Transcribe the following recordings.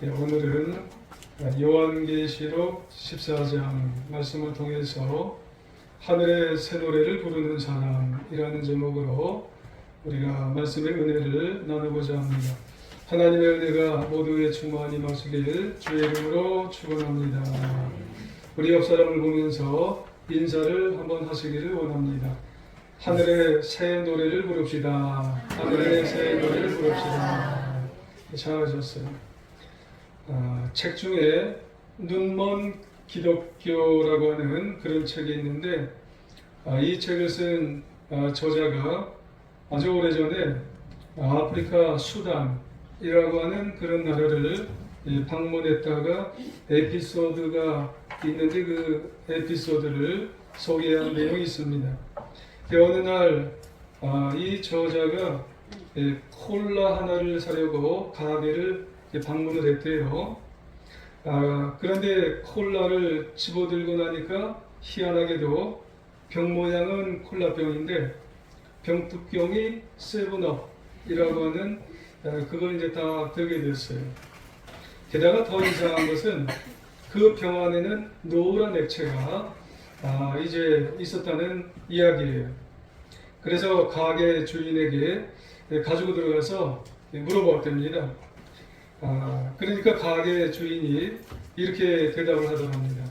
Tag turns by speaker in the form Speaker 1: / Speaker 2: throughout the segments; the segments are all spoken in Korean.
Speaker 1: 오늘은 요한계시록 14장 말씀을 통해서 하늘의 새 노래를 부르는 사람이라는 제목으로 우리가 말씀의 은혜를 나누고자 합니다. 하나님의 은혜가 모두에 충만히 임하시길 주의 이름으로 축원합니다. 우리 옆 사람을 보면서 인사를 한번 하시기를 원합니다. 하늘의 새 노래를 부릅시다. 하늘의 새 노래를 부릅시다. 잘하셨어요. 책 중에 눈먼 기독교라고 하는 그런 책이 있는데 이 책을 쓴 저자가 아주 오래전에 아프리카 수단이라고 하는 그런 나라를 방문했다가 에피소드가 있는데 그 에피소드를 소개한 내용이 있습니다. 어느 날 이 저자가 콜라 하나를 사려고 가게를 방문을 했대요. 그런데 콜라를 집어들고 나니까 희한하게도 병 모양은 콜라병인데 병 뚜껑이 세븐업이라고 하는 그걸 이제 다 들게 됐어요. 게다가 더 이상한 것은 그 병 안에는 노란 액체가 이제 있었다는 이야기예요. 그래서 가게 주인에게 가지고 들어가서 물어봤답니다. 그러니까 가게 주인이 이렇게 대답을 하더랍니다.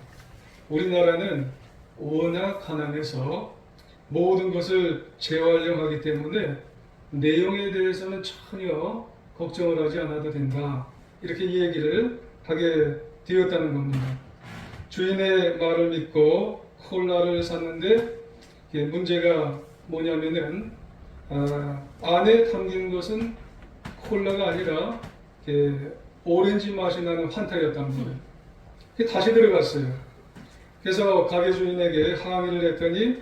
Speaker 1: 우리나라는 워낙 가난해서 모든 것을 재활용하기 때문에 내용에 대해서는 전혀 걱정을 하지 않아도 된다. 이렇게 얘기를 하게 되었다는 겁니다. 주인의 말을 믿고 콜라를 샀는데 문제가 뭐냐면은 안에 담긴 것은 콜라가 아니라 오렌지 맛이 나는 환타였답니다. 다시 들어갔어요. 그래서 가게 주인에게 항의를 했더니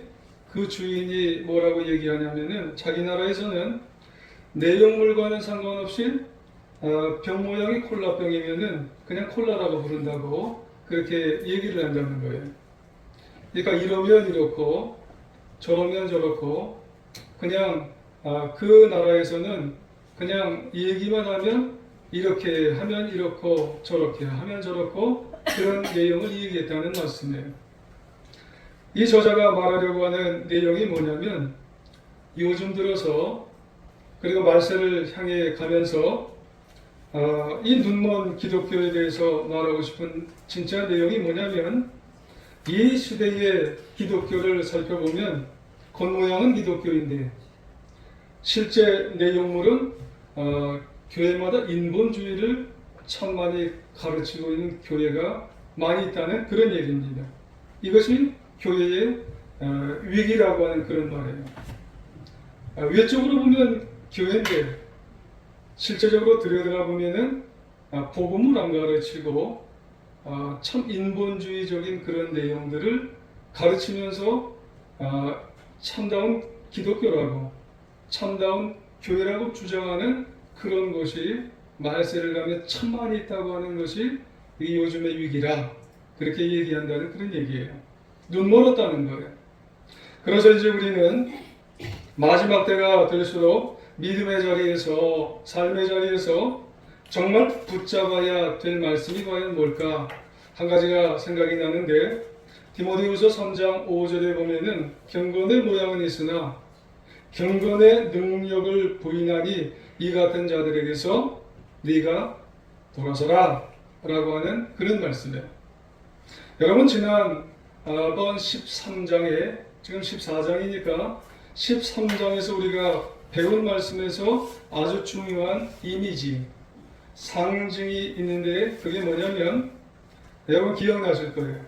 Speaker 1: 그 주인이 뭐라고 얘기하냐면은 자기 나라에서는 내용물과는 상관없이 병 모양이 콜라병이면은 그냥 콜라라고 부른다고 그렇게 얘기를 한다는 거예요. 그러니까 이러면 이렇고 저러면 저렇고 그냥 그 나라에서는 그냥 얘기만 하면 이렇게 하면 이렇고 저렇게 하면 저렇고 그런 내용을 얘기했다는 말씀이에요. 이 저자가 말하려고 하는 내용이 뭐냐면 요즘 들어서 그리고 말세를 향해 가면서 이 눈먼 기독교에 대해서 말하고 싶은 진짜 내용이 뭐냐면 이 시대의 기독교를 살펴보면 겉모양은 기독교인데 실제 내용물은 교회마다 인본주의를 참 많이 가르치고 있는 교회가 많이 있다는 그런 얘기입니다. 이것이 교회의 위기라고 하는 그런 말이에요. 외적으로 보면 교회인데 실제적으로 들여다가 보면은 복음을 안 가르치고 참 인본주의적인 그런 내용들을 가르치면서 참다운 기독교라고 참다운 교회라고 주장하는 그런 것이 말세를 가면 참 많이 있다고 하는 것이 이 요즘의 위기라 그렇게 얘기한다는 그런 얘기예요. 눈 멀었다는 거예요. 그래서 이제 우리는 마지막 때가 될수록 믿음의 자리에서 삶의 자리에서 정말 붙잡아야 될 말씀이 과연 뭘까 한 가지가 생각이 나는데 디모데후서 3장 5절에 보면은 경건의 모양은 있으나 경건의 능력을 부인하니 이 같은 자들에게서 네가 돌아서라 라고 하는 그런 말씀이에요. 여러분 지난 번 13장에 지금 14장이니까 13장에서 우리가 배운 말씀에서 아주 중요한 이미지 상징이 있는데 그게 뭐냐면 여러분 기억나실 거예요.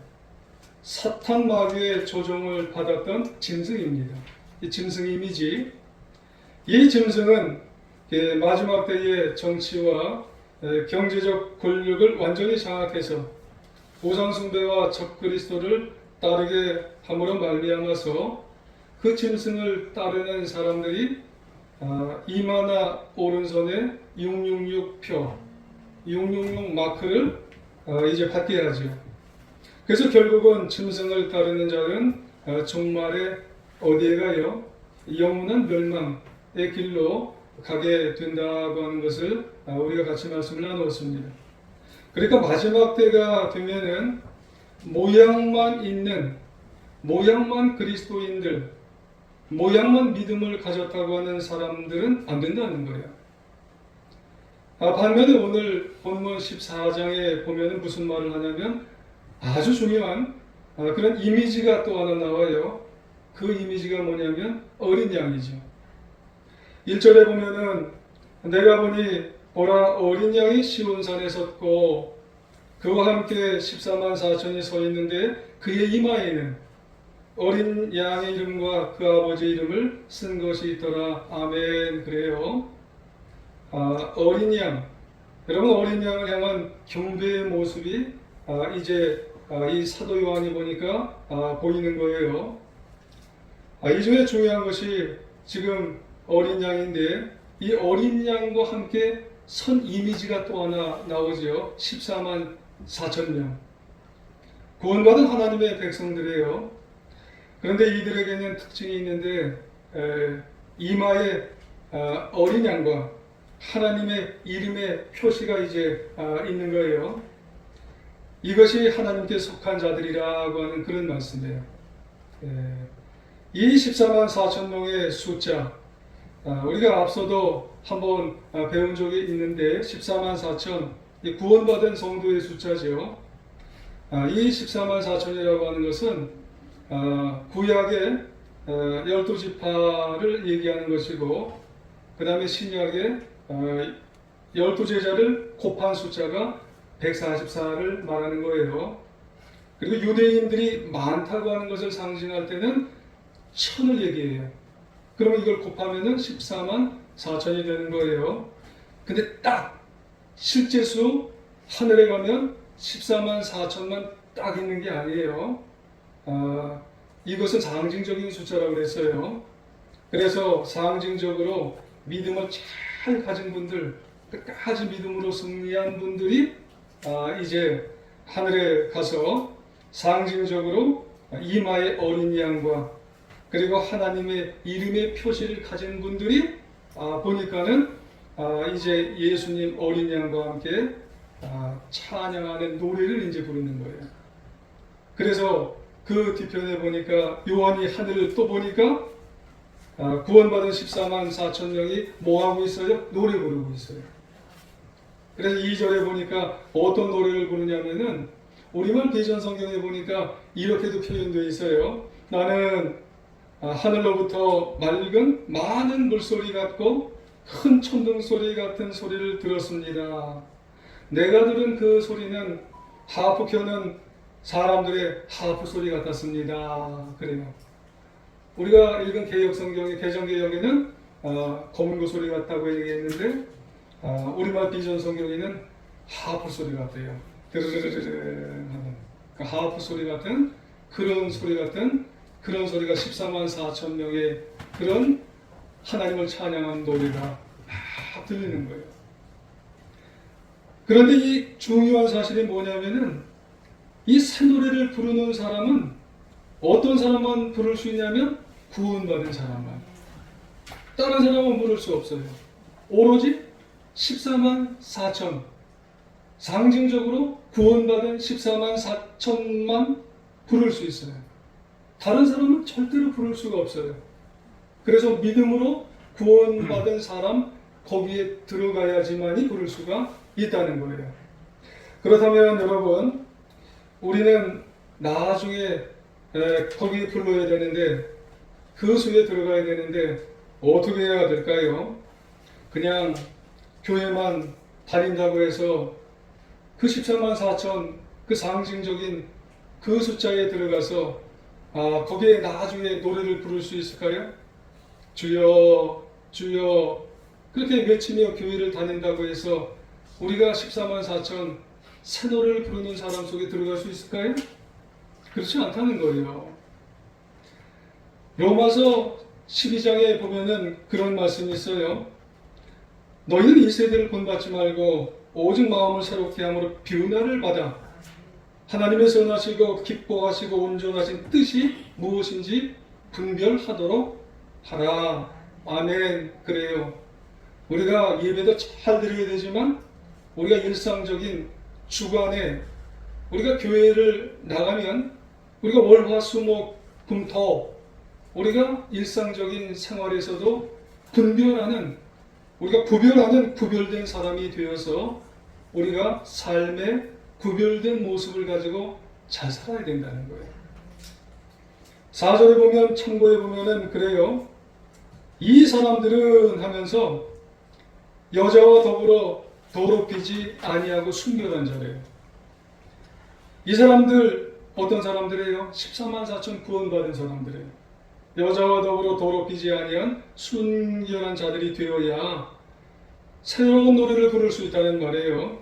Speaker 1: 사탄 마귀의 조종을 받았던 짐승입니다. 이 짐승 이미지 이 짐승은 마지막 때의 정치와 경제적 권력을 완전히 장악해서 우상숭배와 적그리스도를 따르게 함으로 말미암아서 그 짐승을 따르는 사람들이 이마나 오른손에 666표 666 마크를 이제 받게 하죠. 그래서 결국은 짐승을 따르는 자는 종말에 어디에 가요? 영원한 멸망의 길로 가게 된다고 하는 것을 우리가 같이 말씀을 나누었습니다. 그러니까 마지막 때가 되면은 모양만 있는, 모양만 그리스도인들, 모양만 믿음을 가졌다고 하는 사람들은 안 된다는 거예요. 반면에 오늘 본문 14장에 보면 무슨 말을 하냐면 아주 중요한 그런 이미지가 또 하나 나와요. 그 이미지가 뭐냐면 어린 양이죠. 1절에 보면은 내가 보니 보라 어린 양이 시온산에 섰고 그와 함께 14만 4천이 서 있는데 그의 이마에는 어린 양의 이름과 그 아버지 이름을 쓴 것이 있더라. 아멘. 그래요. 어린 양. 여러분 어린 양을 향한 경배의 모습이 이제 이 사도 요한이 보니까 보이는 거예요. 이 중에 중요한 것이 지금 어린 양인데 이 어린 양과 함께 선 이미지가 또 하나 나오죠. 14만 4천 명. 구원받은 하나님의 백성들이에요. 그런데 이들에게는 특징이 있는데 이마에 어린 양과 하나님의 이름의 표시가 이제 있는 거예요. 이것이 하나님께 속한 자들이라고 하는 그런 말씀이에요. 이 14만 4천 명의 숫자, 우리가 앞서도 한번 배운 적이 있는데 14만 4천, 구원받은 성도의 숫자죠. 이 14만 4천이라고 하는 것은 구약의 12지파를 얘기하는 것이고 그 다음에 신약의 12제자를 곱한 숫자가 144를 말하는 거예요. 그리고 유대인들이 많다고 하는 것을 상징할 때는 1000을 얘기해요. 그러면 이걸 곱하면 14만 4천이 되는 거예요. 근데 딱 실제 수 하늘에 가면 14만 4천만 딱 있는 게 아니에요. 이것은 상징적인 숫자라고 그랬어요. 그래서 상징적으로 믿음을 잘 가진 분들, 끝까지 믿음으로 승리한 분들이 이제 하늘에 가서 상징적으로 이마의 어린 양과 그리고 하나님의 이름의 표시를 가진 분들이 보니까는 이제 예수님 어린 양과 함께 찬양하는 노래를 이제 부르는 거예요. 그래서 그 뒤편에 보니까 요한이 하늘을 또 보니까 구원받은 14만 4천 명이 뭐하고 있어요? 노래 부르고 있어요. 그래서 2절에 보니까 어떤 노래를 부르냐면은 우리말 비전 성경에 보니까 이렇게도 표현되어 있어요. 나는 하늘로부터 맑은 많은 물소리 같고 큰 천둥 소리 같은 소리를 들었습니다. 내가 들은 그 소리는 하프 켜는 사람들의 하프 소리 같았습니다. 그래요. 우리가 읽은 개혁 성경의 개정개혁에는 검은고 소리 같다고 얘기했는데 우리말 비전 성경에는 하프 소리 같아요. 드르르르르 하는 그 하프 소리 같은 그런 소리가 14만 4천 명의 그런 하나님을 찬양한 노래가 막 들리는 거예요. 그런데 이 중요한 사실이 뭐냐면은 이 새 노래를 부르는 사람은 어떤 사람만 부를 수 있냐면 구원받은 사람만. 다른 사람은 부를 수 없어요. 오로지 14만 4천 상징적으로 구원받은 14만 4천만 부를 수 있어요. 다른 사람은 절대로 부를 수가 없어요. 그래서 믿음으로 구원받은 사람 거기에 들어가야지만이 부를 수가 있다는 거예요. 그렇다면 여러분 우리는 나중에 거기에 불러야 되는데 그 수에 들어가야 되는데 어떻게 해야 될까요? 그냥 교회만 다닌다고 해서 그 14만 4천 그 상징적인 그 숫자에 들어가서 거기에 나중에 노래를 부를 수 있을까요? 주여 주여 그렇게 외치며 교회를 다닌다고 해서 우리가 14만 4천 새 노래를 부르는 사람 속에 들어갈 수 있을까요? 그렇지 않다는 거예요. 로마서 12장에 보면은 그런 말씀이 있어요. 너희는 이 세대를 본받지 말고 오직 마음을 새롭게 함으로 변화를 받아 하나님의 선하시고 기뻐하시고 온전하신 뜻이 무엇인지 분별하도록 하라. 아멘. 그래요. 우리가 예배도 잘 드려야 되지만 우리가 일상적인 주간에 우리가 교회를 나가면 우리가 월화수목금토 우리가 일상적인 생활에서도 우리가 구별하는 구별된 사람이 되어서 우리가 삶의 구별된 모습을 가지고 잘 살아야 된다는 거예요. 4절에 보면 참고해 보면은 그래요. 이 사람들은 하면서 여자와 더불어 더럽히지 아니하고 순결한 자래요. 이 사람들 어떤 사람들이에요? 14만 4천 구원받은 사람들이에요. 여자와 더불어 더럽히지 아니한 순결한 자들이 되어야 새로운 노래를 부를 수 있다는 말이에요.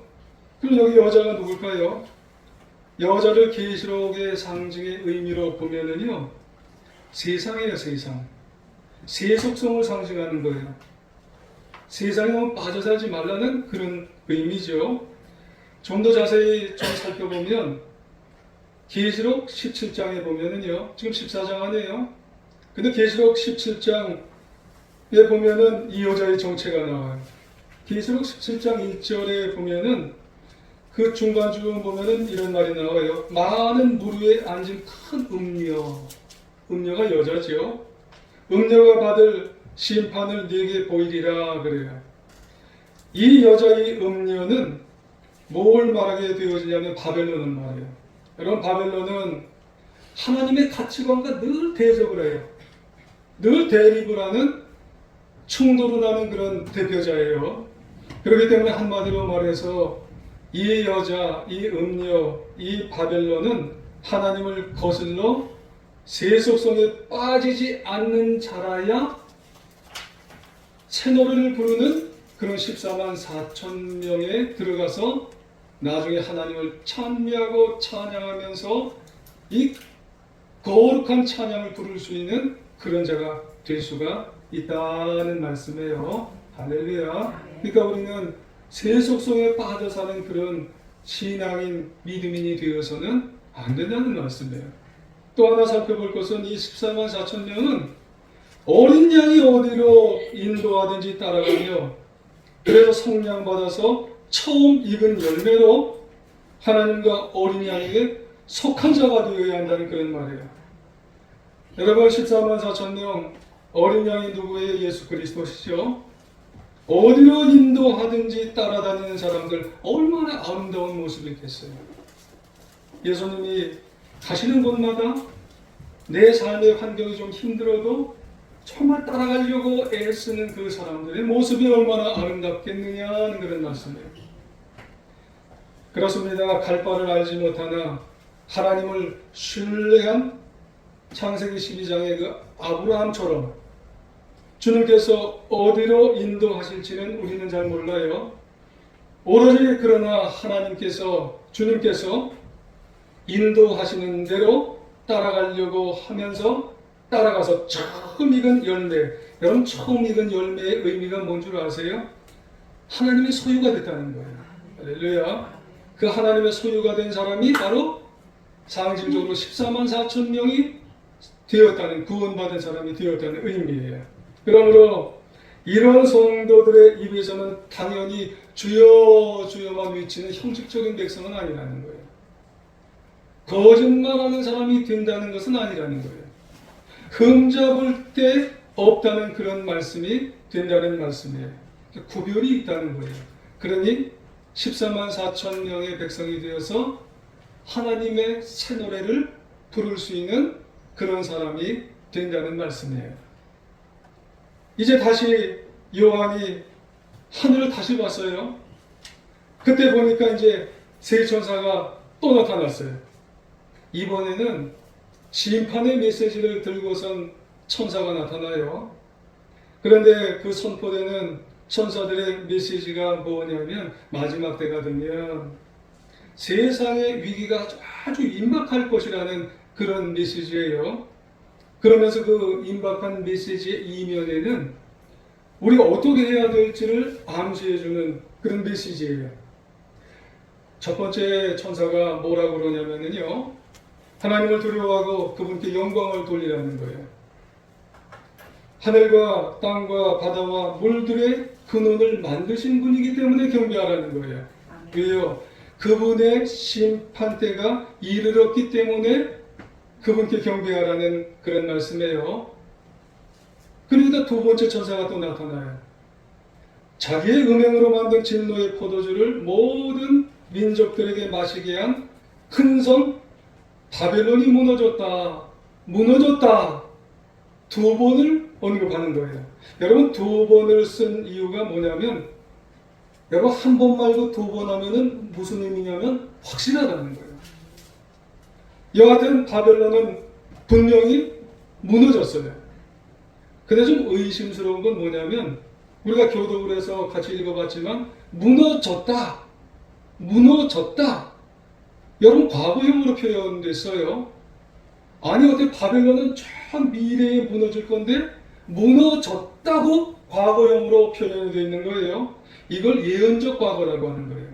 Speaker 1: 그럼 여기 여자가 누굴까요? 여자를 계시록의 상징의 의미로 보면은요, 세상이에요, 세상. 세속성을 상징하는 거예요. 세상에 빠져 살지 말라는 그런 의미죠. 좀 더 자세히 좀 살펴보면 계시록 17장에 보면은요, 지금 14장 아니에요. 근데 계시록 17장에 보면은 이 여자의 정체가 나와요. 계시록 17장 1절에 보면은 그 중간쯤 보면은 이런 말이 나와요. 많은 물 위에 앉은 큰 음녀가 여자죠. 음녀가 받을 심판을 네게 보이리라 그래요. 이 여자의 음녀는 뭘 말하게 되어지냐면 바벨론을 말해요. 여러분, 바벨론은 하나님의 가치관과 늘 대적을 해요. 늘 대립을 하는, 충돌을 하는 그런 대표자예요. 그렇기 때문에 한마디로 말해서 이 여자, 이 음녀, 이 바벨론은 하나님을 거슬러 세속성에 빠지지 않는 자라야 새 노래를 부르는 그런 14만 4천 명에 들어가서 나중에 하나님을 찬미하고 찬양하면서 이 거룩한 찬양을 부를 수 있는 그런 자가 될 수가 있다는 말씀이에요. 할렐루야. 그러니까 우리는 세속성에 빠져 사는 그런 신앙인 믿음인이 되어서는 안 된다는 말씀이에요. 또 하나 살펴볼 것은 이 14만 4천 명은 어린 양이 어디로 인도하든지 따라가며 그래서 성령 받아서 처음 익은 열매로 하나님과 어린 양에게 속한 자가 되어야 한다는 그런 말이에요. 여러분, 14만 4천 명 어린 양이 누구예요? 예수 그리스도시죠. 어디로 인도하든지 따라다니는 사람들 얼마나 아름다운 모습이겠어요. 예수님이 가시는 곳마다 내 삶의 환경이 좀 힘들어도 정말 따라가려고 애쓰는 그 사람들의 모습이 얼마나 아름답겠느냐 하는 그런 말씀이에요. 그렇습니다. 갈 바를 알지 못하나 하나님을 신뢰한 창세기 12장의 그 아브라함처럼 주님께서 어디로 인도하실지는 우리는 잘 몰라요. 오로지 그러나 주님께서 인도하시는 대로 따라가려고 하면서 따라가서 처음 익은 열매, 여러분 처음 익은 열매의 의미가 뭔 줄 아세요? 하나님의 소유가 됐다는 거예요. 할렐루야. 그 하나님의 소유가 된 사람이 바로 상징적으로 14만 4천 명이 되었다는, 구원받은 사람이 되었다는 의미예요. 그러므로 이런 성도들의 입에서는 당연히 주여 주여만 외치는 형식적인 백성은 아니라는 거예요. 거짓말하는 사람이 된다는 것은 아니라는 거예요. 흠잡을 데 없다는 그런 말씀이 된다는 말씀이에요. 구별이 있다는 거예요. 그러니 14만 4천 명의 백성이 되어서 하나님의 새 노래를 부를 수 있는 그런 사람이 된다는 말씀이에요. 이제 다시 요한이 하늘을 다시 봤어요. 그때 보니까 이제 세 천사가 또 나타났어요. 이번에는 심판의 메시지를 들고선 천사가 나타나요. 그런데 그 선포되는 천사들의 메시지가 뭐냐면 마지막 때가 되면 세상의 위기가 아주 임박할 것이라는 그런 메시지예요. 그러면서 그 임박한 메시지의 이면에는 우리가 어떻게 해야 될지를 암시해주는 그런 메시지예요. 첫 번째 천사가 뭐라고 그러냐면요, 하나님을 두려워하고 그분께 영광을 돌리라는 거예요. 하늘과 땅과 바다와 물들의 근원을 만드신 분이기 때문에 경배하라는 거예요. 왜요? 그분의 심판대가 이르렀기 때문에 그분께 경배하라는 그런 말씀이에요. 그러니까 두 번째 천사가 또 나타나요. 자기의 음행으로 만든 진노의 포도주를 모든 민족들에게 마시게 한 큰 성 바벨론이 무너졌다. 무너졌다. 두 번을 언급하는 거예요. 여러분, 두 번을 쓴 이유가 뭐냐면, 여러분, 한 번 말고 두 번 하면은 무슨 의미냐면 확실하다는 거예요. 여하튼 바벨론은 분명히 무너졌어요. 근데 좀 의심스러운 건 뭐냐면, 우리가 교독을 해서 같이 읽어봤지만 무너졌다. 무너졌다. 여러분, 과거형으로 표현됐어요. 아니, 어떻게 바벨론은 저 미래에 무너질 건데 무너졌다고 과거형으로 표현이 되어 있는 거예요. 이걸 예언적 과거라고 하는 거예요.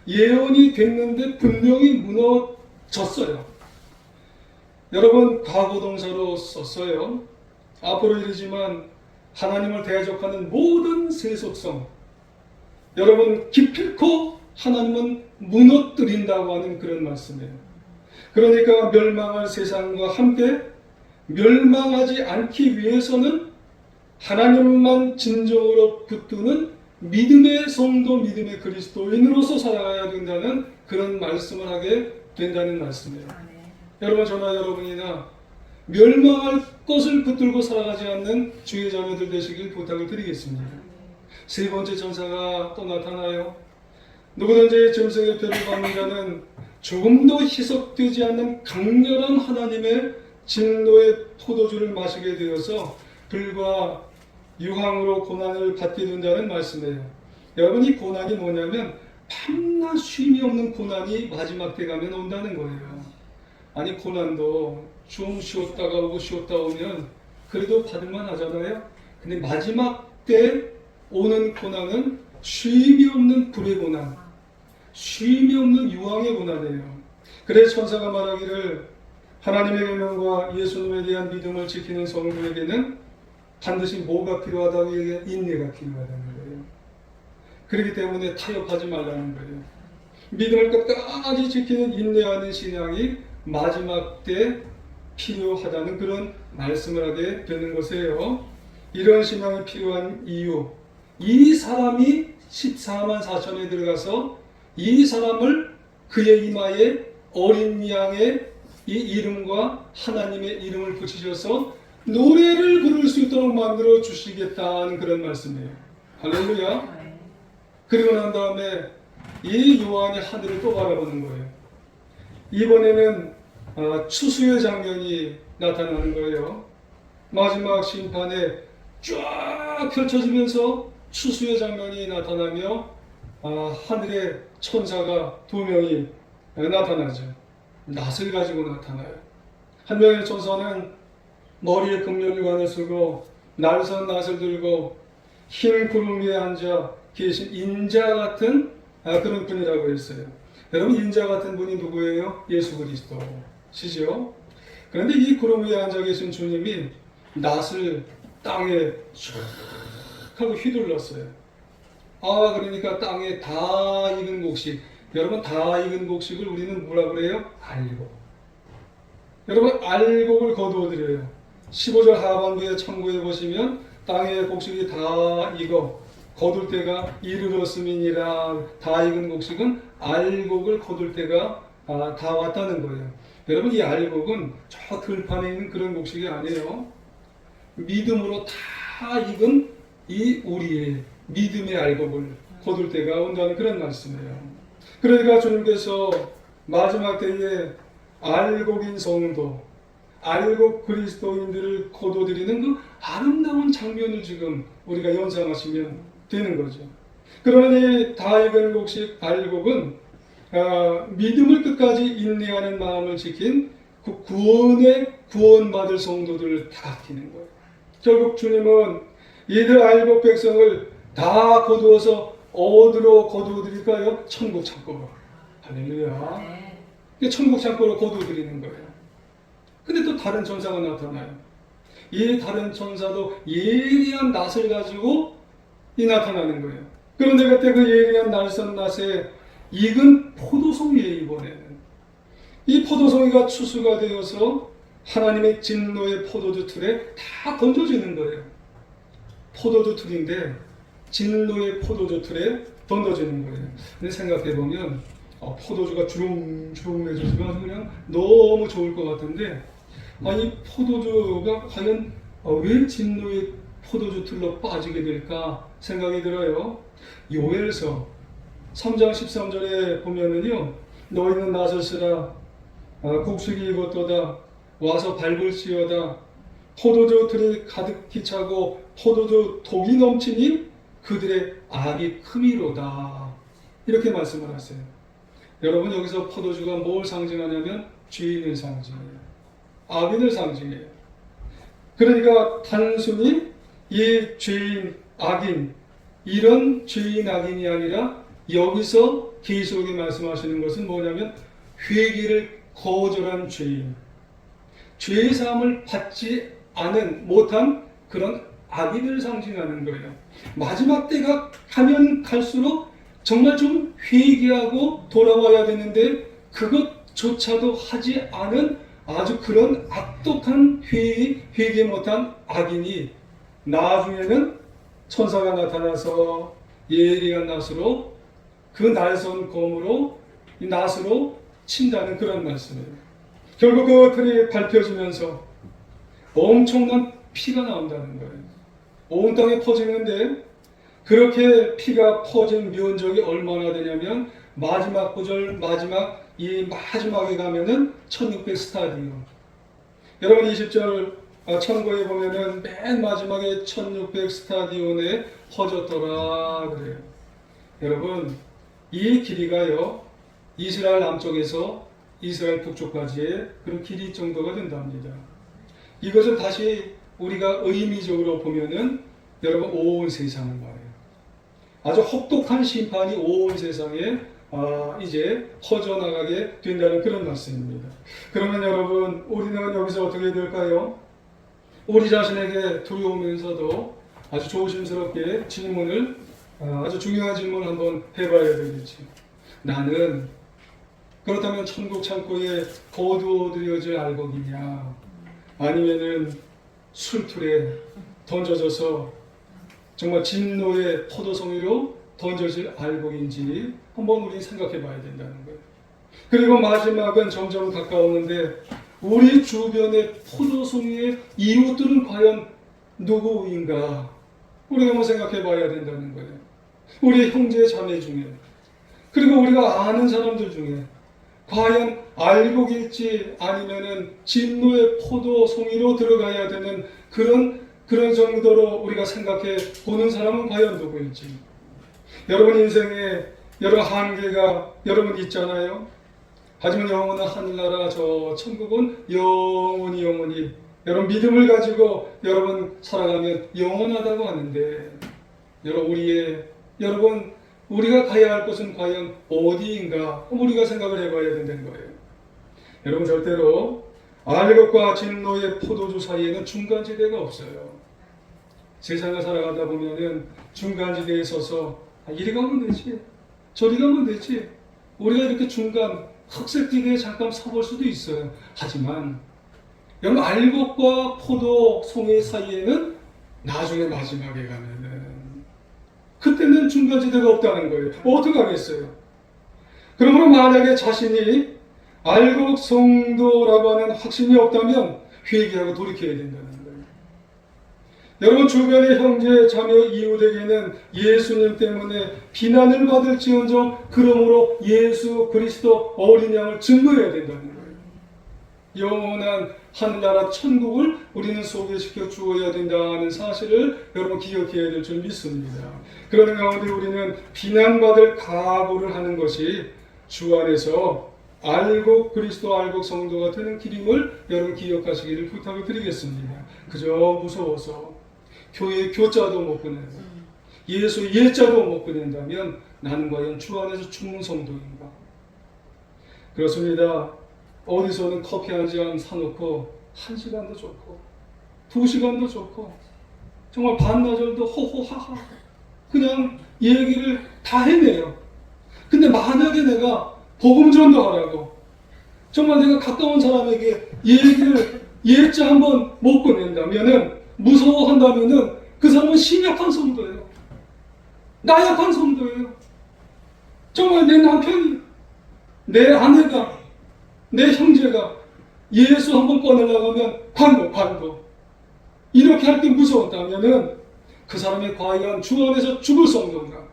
Speaker 1: 예언이 됐는데 분명히 무너졌어요. 여러분, 과거 동사로 썼어요. 앞으로 이르지만 하나님을 대적하는 모든 세속성, 여러분, 기필코 하나님은 무너뜨린다고 하는 그런 말씀이에요. 그러니까 멸망할 세상과 함께 멸망하지 않기 위해서는 하나님만 진정으로 붙드는 믿음의 성도, 믿음의 그리스도인으로서 살아가야 된다는 그런 말씀을 하게 된다는 말씀이에요. 여러분, 저나 여러분이나 멸망할 것을 붙들고 살아가지 않는 주의 자녀들 되시길 부탁을 드리겠습니다. 세 번째 천사가 또 나타나요. 누구든지 짐승의 표를 받는 자는 조금도 희석되지 않는 강렬한 하나님의 진노의 포도주를 마시게 되어서 불과 유황으로 고난을 받게 된다는 말씀이에요. 여러분, 이 고난이 뭐냐면 밤낮 쉼이 없는 고난이 마지막 때 가면 온다는 거예요. 아니, 고난도 좀 쉬었다가 오고 쉬었다 오면 그래도 받을만 하잖아요. 근데 마지막 때 오는 고난은 쉼이 없는 불의 고난, 쉼이 없는 유황의 고난이에요. 그래서 천사가 말하기를 하나님의 계명과 예수님에 대한 믿음을 지키는 성도에게는 반드시 뭐가 필요하다고 얘기해? 인내가 필요하다는 거예요. 그렇기 때문에 타협하지 말라는 거예요. 믿음을 끝까지 지키는 인내하는 신앙이 마지막 때 필요하다는 그런 말씀을 하게 되는 것이에요. 이런 신앙이 필요한 이유, 이 사람이 14만 4천에 들어가서 이 사람을 그의 이마에 어린 양의 이 이름과 하나님의 이름을 붙이셔서 노래를 부를 수 있도록 만들어 주시겠다는 그런 말씀이에요. 할렐루야. 그리고 난 다음에 이 요한이 하늘을 또 바라보는 거예요. 이번에는 추수의 장면이 나타나는 거예요. 마지막 심판에 쫙 펼쳐지면서 추수의 장면이 나타나며 하늘에 천사가 두 명이 나타나죠. 낫을 가지고 나타나요. 한 명의 천사는 머리에 금면류관을 쓰고 날선 낫을 들고 흰 구름 위에 앉아 계신 인자 같은 그런 분이라고 했어요. 여러분, 인자 같은 분이 누구예요? 예수 그리스도시죠. 그런데 이 구름 위에 앉아 계신 주님이 낫을 땅에 슉 하고 휘둘렀어요. 그러니까 땅에 다 익은 곡식. 여러분, 다 익은 곡식을 우리는 뭐라 그래요? 알곡. 여러분, 알곡을 거두어드려요. 15절 하반부에 참고해 보시면 땅에 곡식이 다 익어 거둘 때가 이르렀음이니라. 다 익은 곡식은 알곡을 거둘 때가 다 왔다는 거예요. 여러분, 이 알곡은 저 들판에 있는 그런 곡식이 아니에요. 믿음으로 다 익은 이 우리의 믿음의 알곡을 거둘 때가 온다는 그런 말씀이에요. 그러니까 주님께서 마지막 때에 알곡인 성도, 알곡 그리스도인들을 거둬들이는 그 아름다운 장면을 지금 우리가 연상하시면 되는 거죠. 그러니 다 익은 곡식 알곡은 믿음을 끝까지 인내하는 마음을 지킨 그 구원받을 성도들을 다 가리키는 거예요. 결국 주님은 이들 알곡 백성을 다 거두어서 어디로 거두어드릴까요? 천국 창고로. 할렐루야. 천국 창고로 거두어드리는 거예요. 근데 또 다른 천사가 나타나요. 이 다른 천사도 예리한 낫을 가지고 나타나는 거예요. 그런데 그때 그 예리한 날선 낫에 익은 포도송이에요. 이번에는 이 포도송이가 추수가 되어서 하나님의 진노의 포도주 틀에 다 던져지는 거예요. 포도주 틀인데 진노의 포도주 틀에 던져지는 거예요. 근데 생각해 보면 포도주가 주렁주렁해지면 그냥 너무 좋을 것 같은데, 아니 포도주가 과연 왜 진노의 포도주 틀로 빠지게 될까 생각이 들어요. 요엘서 3장 13절에 보면은요, 너희는 낫을 쓰라, 곡식이 익었도다, 와서 밟을지어다, 포도주 틀이 가득히 차고 포도주 독이 넘치니 그들의 악이 크미로다, 이렇게 말씀을 하세요. 여러분, 여기서 포도주가 뭘 상징하냐면 죄인을 상징해요. 악인을 상징해요. 그러니까 단순히 이 죄인, 악인, 이런 죄인, 악인이 아니라 여기서 계시록이 말씀하시는 것은 뭐냐면 회개를 거절한 죄인, 죄의 사함을 받지 못한 그런 악인을 상징하는 거예요. 마지막 때가 가면 갈수록 정말 좀 회개하고 돌아와야 되는데 그것조차도 하지 않은 아주 그런 악독한 회개 못한 악인이 나중에는 천사가 나타나서 예리한 낫으로 그 날선 검으로 이 낫으로 친다는 그런 말씀이에요. 결국 그 틀이 밟혀지면서 엄청난 피가 나온다는 거예요. 온 땅에 퍼지는데 그렇게 피가 퍼진 면적이 얼마나 되냐면 마지막 구절, 마지막에 가면은 1600 스타디움. 여러분 20절 천고에 보면은 맨 마지막에 1600 스타디온에 퍼졌더라 그래요. 여러분, 이 길이가요, 이스라엘 남쪽에서 이스라엘 북쪽까지의 그런 길이 정도가 된답니다. 이것을 다시 우리가 의미적으로 보면은 여러분 온 세상을 말해요. 아주 혹독한 심판이 온 세상에 이제 퍼져나가게 된다는 그런 말씀입니다. 그러면 여러분, 우리는 여기서 어떻게 될까요? 우리 자신에게 두려우면서도 아주 조심스럽게 질문을, 아주 중요한 질문을 한번 해봐야 되겠지. 나는 그렇다면 천국 창고에 거두어들여질 알곡이냐, 아니면은 술틀에 던져져서 정말 진노의 포도송이로 던져질 알곡인지 한번 우리 생각해 봐야 된다는 거예요. 그리고 마지막은 점점 가까우는데 우리 주변의 포도송이의 이웃들은 과연 누구인가? 우리가 한번 생각해 봐야 된다는 거예요. 우리 형제 자매 중에, 그리고 우리가 아는 사람들 중에 과연 알곡일지 아니면은 진노의 포도송이로 들어가야 되는 그런 정도로 우리가 생각해 보는 사람은 과연 누구일지. 여러분 인생에 여러 한계가 여러분 있잖아요. 하지만 영원한 하늘나라 저 천국은 영원히 여러분 믿음을 가지고 여러분 살아가면 영원하다고 하는데, 여러분 우리가 가야 할 곳은 과연 어디인가 우리가 생각을 해봐야 된다는 거예요. 여러분, 절대로 알곡과 진노의 포도주 사이에는 중간지대가 없어요. 세상을 살아가다 보면은 중간지대에 서서 이리 가면 되지, 저리 가면 되지, 우리가 이렇게 중간 흑색지대에 잠깐 서볼 수도 있어요. 하지만 여러분, 알곡과 포도 송이 사이에는 나중에 마지막에 가면은 그때는 중간지대가 없다는 거예요. 어떻게 하겠어요? 그러므로 만약에 자신이 알곡 성도라고 하는 확신이 없다면 회개하고 돌이켜야 된다는 거예요. 여러분, 주변의 형제, 자매, 이웃에게는 예수님 때문에 비난을 받을지언정 그러므로 예수 그리스도 어린 양을 증거해야 된다는 거예요. 영원한 하늘나라 천국을 우리는 소개시켜 주어야 된다는 사실을 여러분 기억해야 될 줄 믿습니다. 그러는 가운데 우리는 비난받을 각오를 하는 것이 주 안에서 알곡 그리스도 알곡 성도가 되는 길임을 여러분 기억하시기를 부탁을 드리겠습니다. 그저 무서워서 교회 교자도 못 보내고 예수 예자도 못 보낸다면 나는 과연 주 안에서 죽는 성도인가? 그렇습니다. 어디서는 커피 한 잔 사놓고 1시간도 좋고 2시간도 좋고 정말 반나절도 호호하하 그냥 얘기를 다 해내요. 근데 만약에 내가 복음 전도하라고 정말 내가 가까운 사람에게 얘기를 예자 한번 못 꺼낸다면은, 무서워한다면은 그 사람은 신약한 성도예요. 나약한 성도예요. 정말 내 남편이, 내 아내가, 내 형제가 예수 한번 꺼내려고 하면 관도. 이렇게 할 때 무서웠다면은 그 사람이 과연 주 안에서 죽을 성도인가?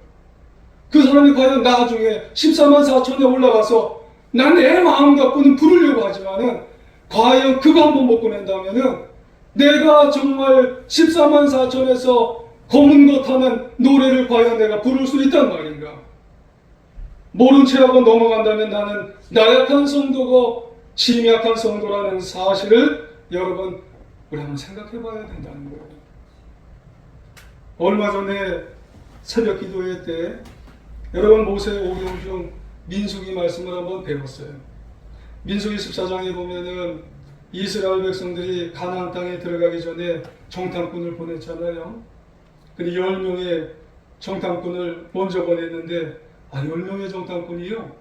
Speaker 1: 그 사람이 과연 나중에 14만 4천에 올라가서 난 내 마음 갖고는 부르려고 하지만은 과연 그거 한번 못 꺼낸다면은 내가 정말 14만 4천에서 검은 것 하는 노래를 과연 내가 부를 수 있단 말인가? 모른 채 하고 넘어간다면 나는 나약한 성도고 침약한 성도라는 사실을 여러분 우리 한번 생각해 봐야 된다는 거예요. 얼마 전에 새벽 기도회 때 여러분 모세 오경 중 민수기 말씀을 한번 배웠어요. 민수기 14장에 보면은 이스라엘 백성들이 가나안 땅에 들어가기 전에 정탐꾼을 보냈잖아요. 근데 10명의 정탐꾼을 먼저 보냈는데 10명의 정탐꾼이요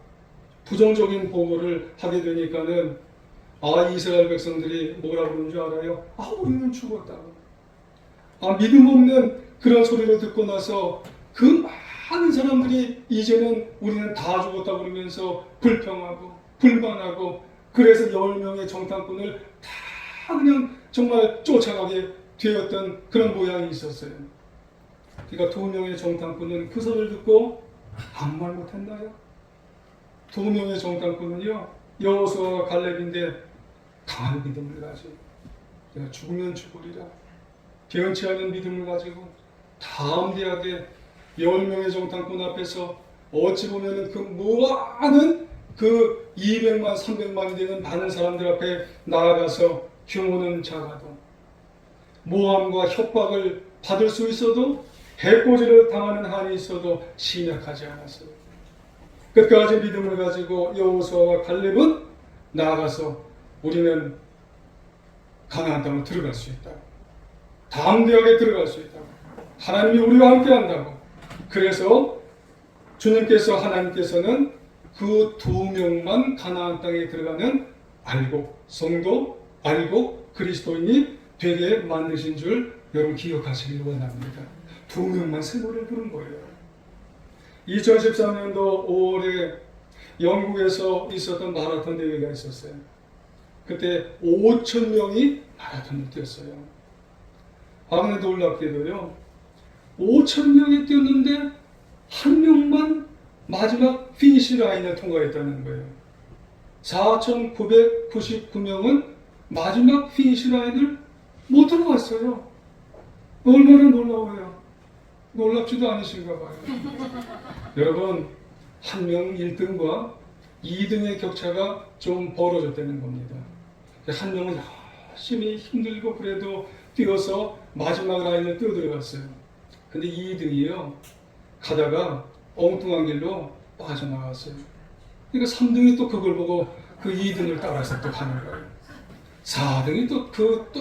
Speaker 1: 부정적인 보고를 하게 되니까는 이스라엘 백성들이 뭐라고 그러는 줄 알아요? 우리는 죽었다고. 믿음 없는 그런 소리를 듣고 나서 그 많은 사람들이 이제는 우리는 다 죽었다고 그러면서 불평하고 불만하고, 그래서 10명의 정탐꾼을 다 그냥 정말 쫓아가게 되었던 그런 모양이 있었어요. 그러니까 2명의 정탐꾼은 그 소리를 듣고 아무 말 못했나요? 2명의 정탐꾼은요 여호수아와 갈렙인데 강한 믿음을 가지고 내가 죽으면 죽으리라 변치 않은 믿음을 가지고 담대하게 10명의 정탐꾼 앞에서 어찌 보면 그 많은 그 200만 300만이 되는 많은 사람들 앞에 나아가서 규모는 작아도 모함과 협박을 받을 수 있어도 해코지를 당하는 한이 있어도 심약하지 않았어요. 끝까지 믿음을 가지고 여호수아와 갈렙은 나아가서 우리는 가나안 땅을 들어갈 수 있다. 담대하게 들어갈 수 있다. 하나님이 우리와 함께 한다고. 그래서 주님께서 하나님께서는 그 2명만 가나안 땅에 들어가는 성도, 그리스도인이 되게 만드신 줄 여러분 기억하시길 원합니다. 2명만 세모를 부른 거예요. 2013년도 5월에 영국에서 있었던 마라톤 대회가 있었어요. 그때 5,000명이 마라톤을 뛰었어요. 근데 놀랍게도요 5,000명이 뛰었는데 한 명만 마지막 피니시 라인을 통과했다는 거예요. 4,999명은 마지막 피니시 라인을 못 들어갔어요. 얼마나 놀라워요. 놀랍지도 않으신가 봐요. 여러분, 한 명 1등과 2등의 격차가 좀 벌어졌다는 겁니다. 한 명은 열심히 힘들고 그래도 뛰어서 마지막 라인을 뛰어들어갔어요. 근데 2등이요 가다가 엉뚱한 길로 빠져나갔어요. 그러니까 3등이 또 그걸 보고 그 2등을 따라서 또 가는 거예요. 4등이 또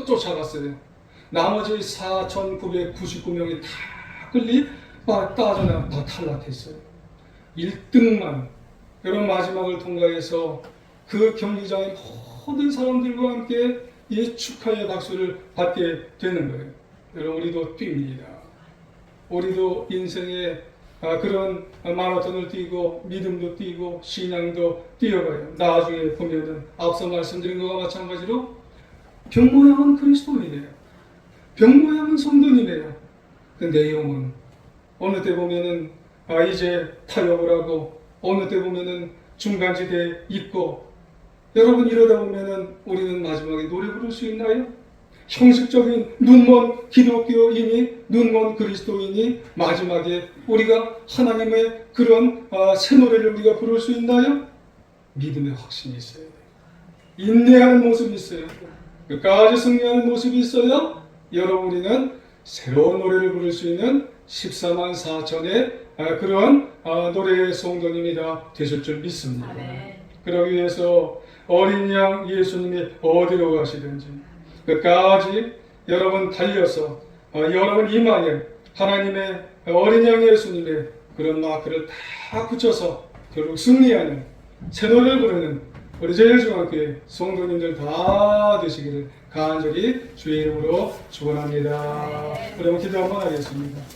Speaker 1: 쫓아갔어요. 나머지 4,999명이 다 따져나 다 탈락했어요. 1등만 여러분 마지막을 통과해서 그 경기장의 모든 사람들과 함께 이 축하의 박수를 받게 되는 거예요. 여러분 우리도 뜁니다. 우리도 인생에 그런 마라톤을 뛰고 믿음도 뛰고 신앙도 뛰어가요. 나중에 보면은 앞서 말씀드린 것과 마찬가지로 병모양은 그리스도인이에요. 병모양은 성도님이에요. 그 내용은 어느 때 보면은 이제 타협을 하고 어느 때 보면은 중간지대에 있고, 여러분 이러다 보면은 우리는 마지막에 노래 부를 수 있나요? 형식적인 눈먼 기독교인이 눈먼 그리스도인이 마지막에 우리가 하나님의 그런 새 노래를 우리가 부를 수 있나요? 믿음의 확신이 있어야 돼요. 인내하는 모습이 있어야 돼요. 끝까지 승리하는 모습이 있어야 여러분 우리는 새로운 노래를 부를 수 있는 14만 4천의 그런 노래의 성도님이 다 되실 줄 믿습니다. 그러기 위해서 어린 양 예수님이 어디로 가시든지 끝까지 여러분 달려서 여러분 이마에 하나님의 어린 양 예수님의 그런 마크를 다 붙여서 결국 승리하는 새 노래를 부르는 우리 제일중학교의 성도님들 다 되시기를 간절히 주의 이름으로 축원합니다. 우리 한번 기도 한번 하겠습니다.